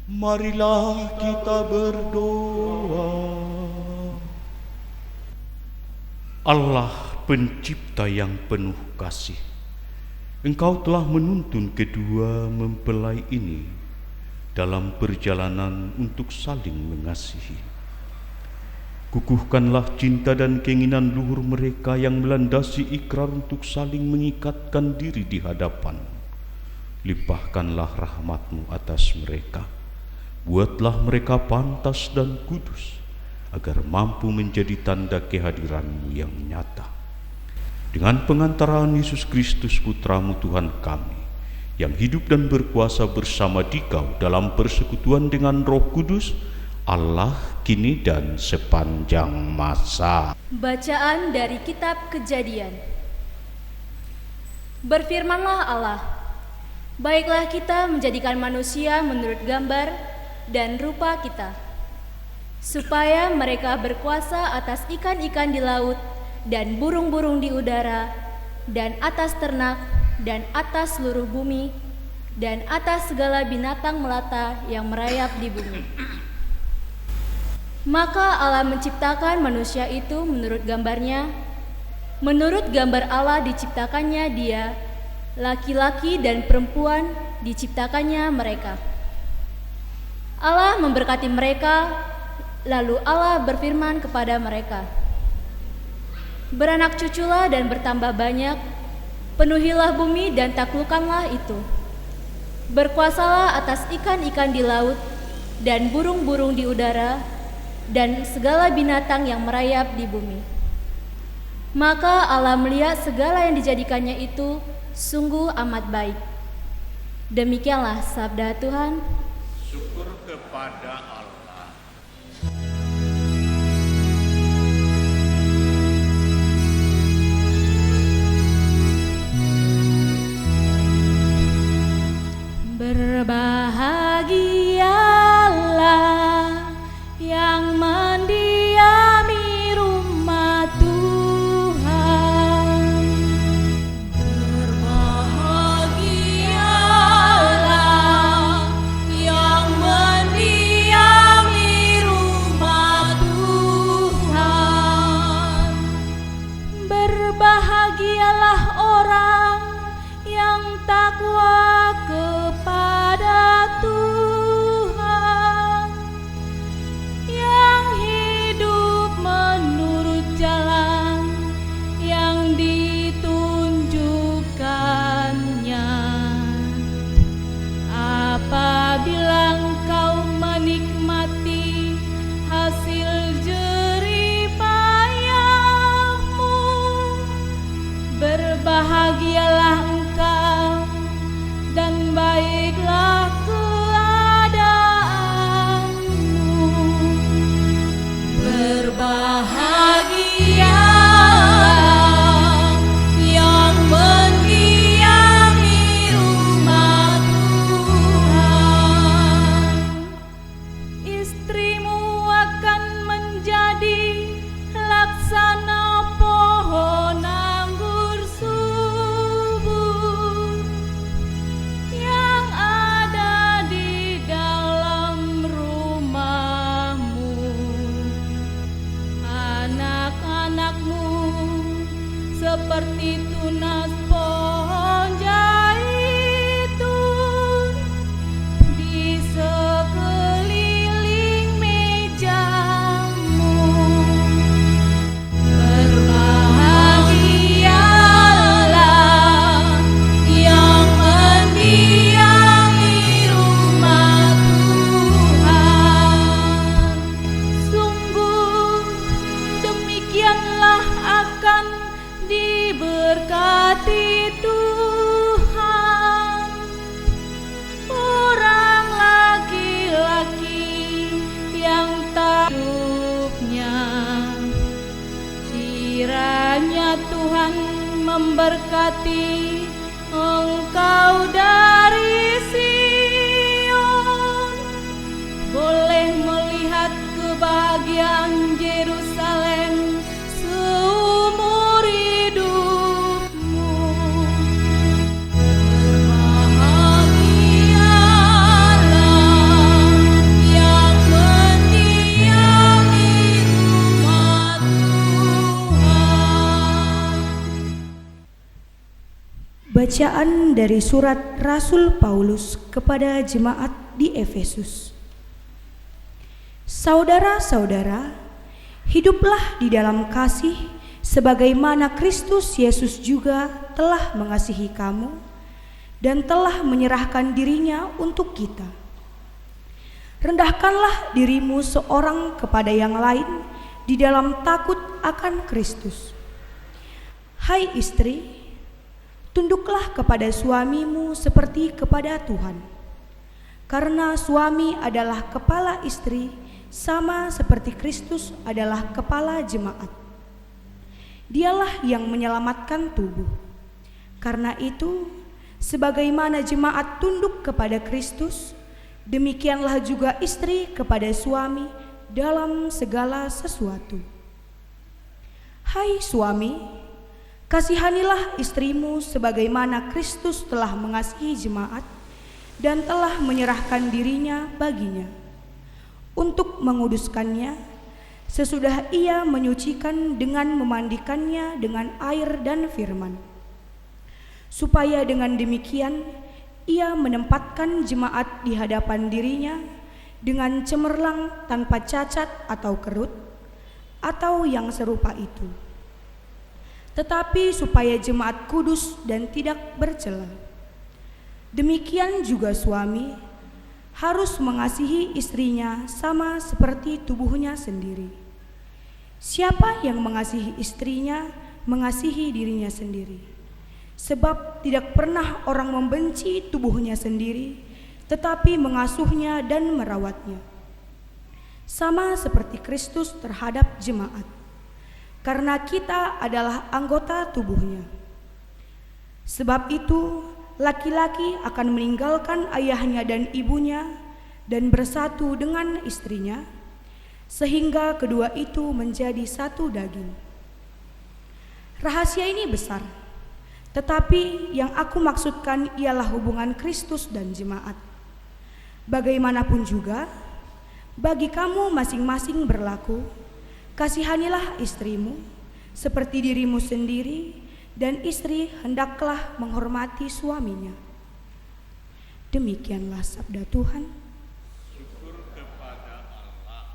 Marilah kita berdoa. Allah pencipta yang penuh kasih, Engkau telah menuntun kedua mempelai ini dalam perjalanan untuk saling mengasihi. Kukuhkanlah cinta dan keinginan luhur mereka yang melandasi ikrar untuk saling mengikatkan diri di hadapan. Limpahkanlah rahmat-Mu atas mereka. Buatlah mereka pantas dan kudus, agar mampu menjadi tanda kehadiran-Mu yang nyata. Dengan pengantaraan Yesus Kristus Putra-Mu Tuhan kami, yang hidup dan berkuasa bersama Dikau dalam persekutuan dengan Roh Kudus, Allah kini dan sepanjang masa. Bacaan dari Kitab Kejadian. Berfirmanlah Allah, baiklah kita menjadikan manusia menurut gambar dan rupa kita, supaya mereka berkuasa atas ikan-ikan di laut dan burung-burung di udara, dan atas ternak, dan atas seluruh bumi, dan atas segala binatang melata yang merayap di bumi. Maka Allah menciptakan manusia itu menurut gambarnya. Menurut gambar Allah diciptakannya dia, laki-laki dan perempuan diciptakannya mereka. Allah memberkati mereka, lalu Allah berfirman kepada mereka, beranak cuculah dan bertambah banyak, penuhilah bumi dan taklukkanlah itu. Berkuasalah atas ikan-ikan di laut dan burung-burung di udara dan segala binatang yang merayap di bumi. Maka Allah melihat segala yang dijadikannya itu sungguh amat baik. Demikianlah sabda Tuhan. Syukur kepada Allah. Berbahagialah yang mendiami rumah Tuhan. Berbahagialah yang mendiami rumah Tuhan. Berbahagialah orang yang takwa kepada Tuhan, yang hidup menurut jalan yang ditunjukkannya. Apabila engkau menikmati hasil jerih payahmu, berbahagialah engkau dan baiklah keadaanmu. Berbahagialah yang mendiami rumah Tuhan. Istrimu akan menjadi laksana pohon anggur subur yang ada di dalam rumahmu. Anak-anakmu seperti tunas pohon zaitun di sekeliling mejamu. Berbahagialah yang mendiami rumah Tuhan. Sungguh demikianlah akan diberkati Tuhan orang laki-laki yang takutnya. Kiranya Tuhan memberkati engkau dari Sion, boleh melihat kebahagiaan Yerusalem seumur hidupmu. Berbahagialah Bacaan dari surat Rasul Paulus kepada jemaat di Efesus. Saudara-saudara, hiduplah di dalam kasih sebagaimana Kristus Yesus juga telah mengasihi kamu dan telah menyerahkan dirinya untuk kita. Rendahkanlah dirimu seorang kepada yang lain di dalam takut akan Kristus. Hai istri, tunduklah kepada suamimu seperti kepada Tuhan. Karena suami adalah kepala istri, sama seperti Kristus adalah kepala jemaat. Dialah yang menyelamatkan tubuh. Karena itu, sebagaimana jemaat tunduk kepada Kristus, demikianlah juga istri kepada suami dalam segala sesuatu. Hai suami, kasihanilah istrimu sebagaimana Kristus telah mengasihi jemaat dan telah menyerahkan dirinya baginya untuk menguduskannya sesudah ia menyucikan dengan memandikannya dengan air dan firman, supaya dengan demikian ia menempatkan jemaat di hadapan dirinya dengan cemerlang tanpa cacat atau kerut atau yang serupa itu, tetapi supaya jemaat kudus dan tidak bercela. Demikian juga suami harus mengasihi istrinya sama seperti tubuhnya sendiri. Siapa yang mengasihi istrinya, mengasihi dirinya sendiri. Sebab tidak pernah orang membenci tubuhnya sendiri, tetapi mengasuhnya dan merawatnya. Sama seperti Kristus terhadap jemaat. Karena kita adalah anggota tubuhnya. Sebab itu, laki-laki akan meninggalkan ayahnya dan ibunya dan bersatu dengan istrinya, sehingga kedua itu menjadi satu daging. Rahasia ini besar, tetapi yang aku maksudkan ialah hubungan Kristus dan jemaat. Bagaimanapun juga, bagi kamu masing-masing berlaku, kasihanilah istrimu seperti dirimu sendiri, dan istri hendaklah menghormati suaminya. Demikianlah sabda Tuhan. Syukur kepada Allah.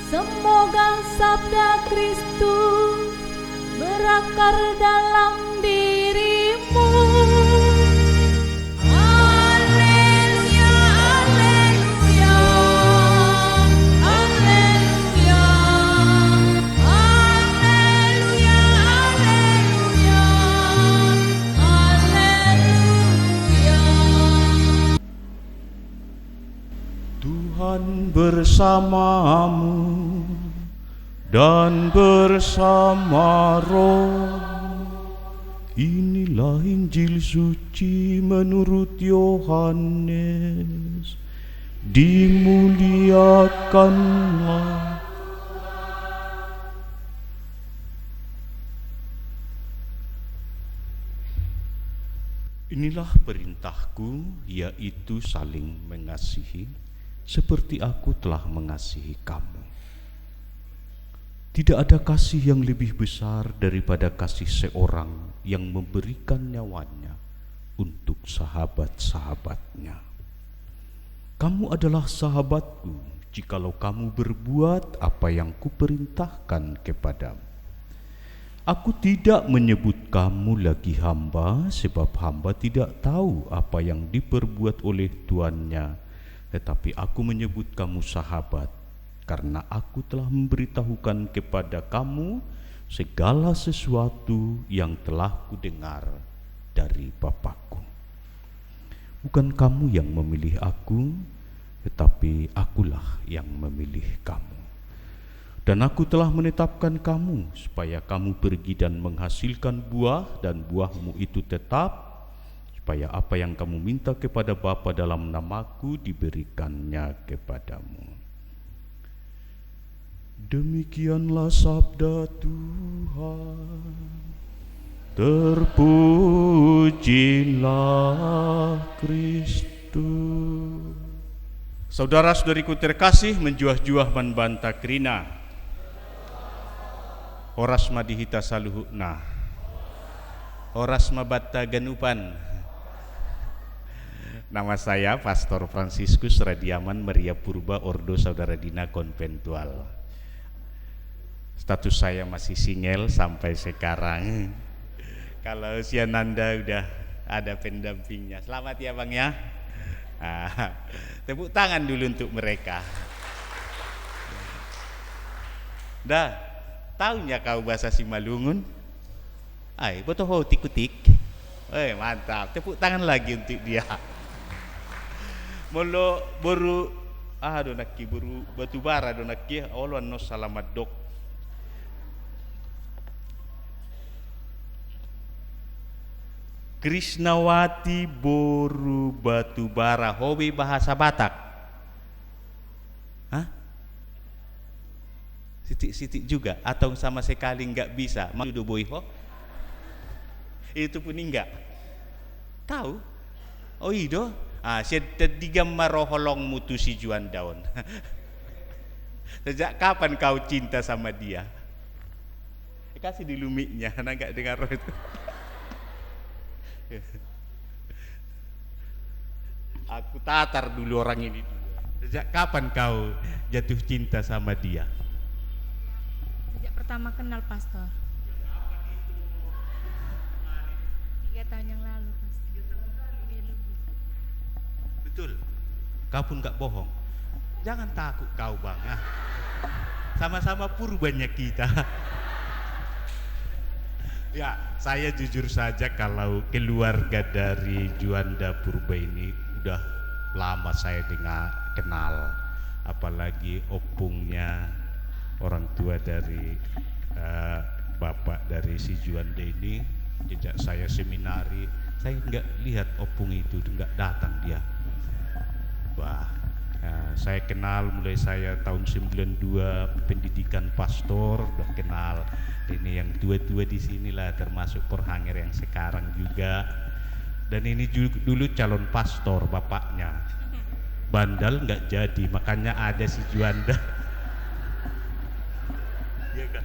Semoga sabda Kristus berakar dalam dirimu. Haleluya, haleluya, haleluya, haleluya, haleluya, haleluya. Tuhan bersamamu dan bersama roh. Inilah Injil suci menurut Yohanes. Dimuliakanlah. Inilah perintahku, yaitu saling mengasihi, seperti aku telah mengasihi kamu. Tidak ada kasih yang lebih besar daripada kasih seorang yang memberikan nyawanya untuk sahabat-sahabatnya. Kamu adalah sahabatku jikalau kamu berbuat apa yang kuperintahkan kepadamu. Aku tidak menyebut kamu lagi hamba, sebab hamba tidak tahu apa yang diperbuat oleh tuannya, Tetapi aku menyebut kamu sahabat, karena aku telah memberitahukan kepada kamu segala sesuatu yang telah kudengar dari Bapakku. Bukan kamu yang memilih aku, tetapi akulah yang memilih kamu. Dan aku telah menetapkan kamu supaya kamu pergi dan menghasilkan buah, dan buahmu itu tetap, supaya apa yang kamu minta kepada Bapa dalam namaku diberikannya kepadamu. Demikianlah sabda Tuhan. Terpujilah Kristus. Saudara-saudariku terkasih, menjuah-juah membanta kerina. Horas madihita saluhukna. Horas mabatta ganupan. Nama saya Pastor Fransiskus Radiaman Maria Purba Ordo Saudara Dina Konventual. Status saya masih single sampai sekarang. Kalau si Ananda udah ada pendampingnya. Selamat ya Bang ya. Tepuk tangan dulu untuk mereka. Dah, tahunya kau bahasa Simalungun? Ay, betul ho tik-tik. Mantap. Tepuk tangan lagi untuk dia. Molo baru donaki baru batu bara donaki oluan no salamat dok. Krisnawati boru batu bara, hobi bahasa Batak. Hah? Sitik-sitik juga atau sama sekali nggak bisa. Maksud boyho? Itu pun enggak. Tahu? Oh ido. Saya terdigam maroholong mutusi Juan daun. Sejak kapan kau cinta sama dia? Kasih di lumiknya, enggak dengar itu. Aku tatar dulu orang ini. Sejak kapan kau jatuh cinta sama dia? Sejak pertama kenal Pastor. 3 tahun yang lalu, Pastor. Betul. Kau pun gak bohong. Jangan takut kau Bang. Sama-sama purbanya kita. Ya, saya jujur saja kalau keluarga dari Juanda Purba ini udah lama saya kenal, apalagi opungnya, orang tua dari bapak dari si Juanda ini. Sejak saya seminari, saya nggak lihat opung itu, nggak datang dia. Saya kenal mulai saya tahun 92 pendidikan pastor, udah kenal. Ini yang tua-tua di sinilah, termasuk Perhanger yang sekarang juga. Dan ini dulu calon pastor bapaknya. Bandal nggak jadi, makanya ada si Juanda. Iya kan?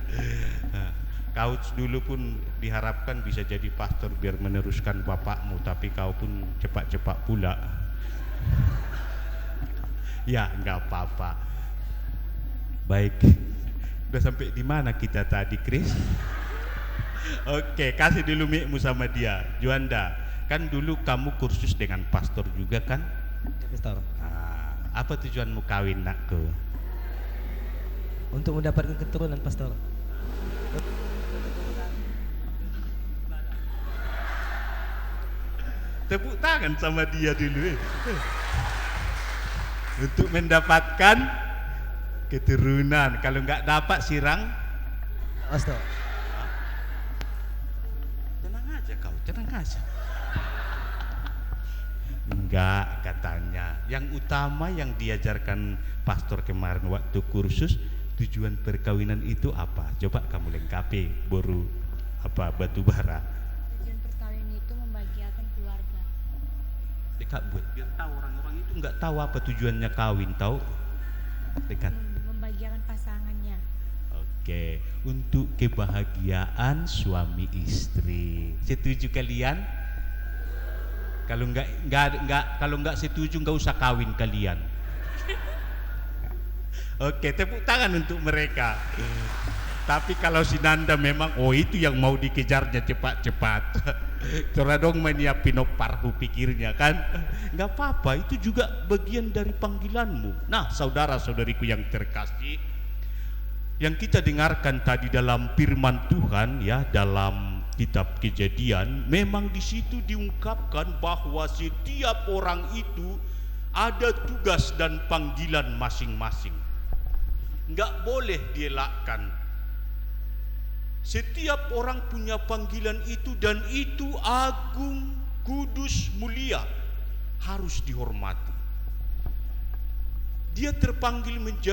Kau dulu pun diharapkan bisa jadi pastor biar meneruskan bapakmu, tapi kau pun cepat-cepat pula. Ya, nggak apa-apa. Baik. Udah sampai di mana kita tadi, Chris? Oke, kasih dulu mikmu sama dia. Juanda, kan dulu kamu kursus dengan pastor juga kan? Pastor. Apa tujuanmu kawin, nakku? Untuk mendapatkan keturunan, Pastor. Tepuk tangan sama dia dulu. Untuk mendapatkan keturunan. Kalau nggak dapat sirang, Pastor. tenang aja kau, tenang aja. Enggak, katanya. Yang utama yang diajarkan pastor kemarin waktu kursus, tujuan perkawinan itu apa? Coba kamu lengkapi, baru apa batu bara. Tujuan perkawinan itu membahagiakan keluarga. Dekat buat biar tahu orang-orang itu nggak tahu apa tujuannya kawin, tahu? Dekat. Membahagiakan pasangannya. Oke, untuk kebahagiaan suami istri. Setuju kalian? Kalau nggak setuju nggak usah kawin kalian. Oke, tepuk tangan untuk mereka. Tapi kalau si Nanda memang itu yang mau dikejarnya cepat-cepat. Teradong menyiapin parhu pikirnya kan. Nggak apa-apa, itu juga bagian dari panggilanmu. Nah, saudara-saudariku yang terkasih, yang kita dengarkan tadi dalam firman Tuhan ya, dalam kitab Kejadian, memang di situ diungkapkan bahwa setiap orang itu ada tugas dan panggilan masing-masing. Nggak boleh dielakkan. Setiap orang punya panggilan itu, dan itu agung, kudus, mulia, harus dihormati. Dia terpanggil menjadi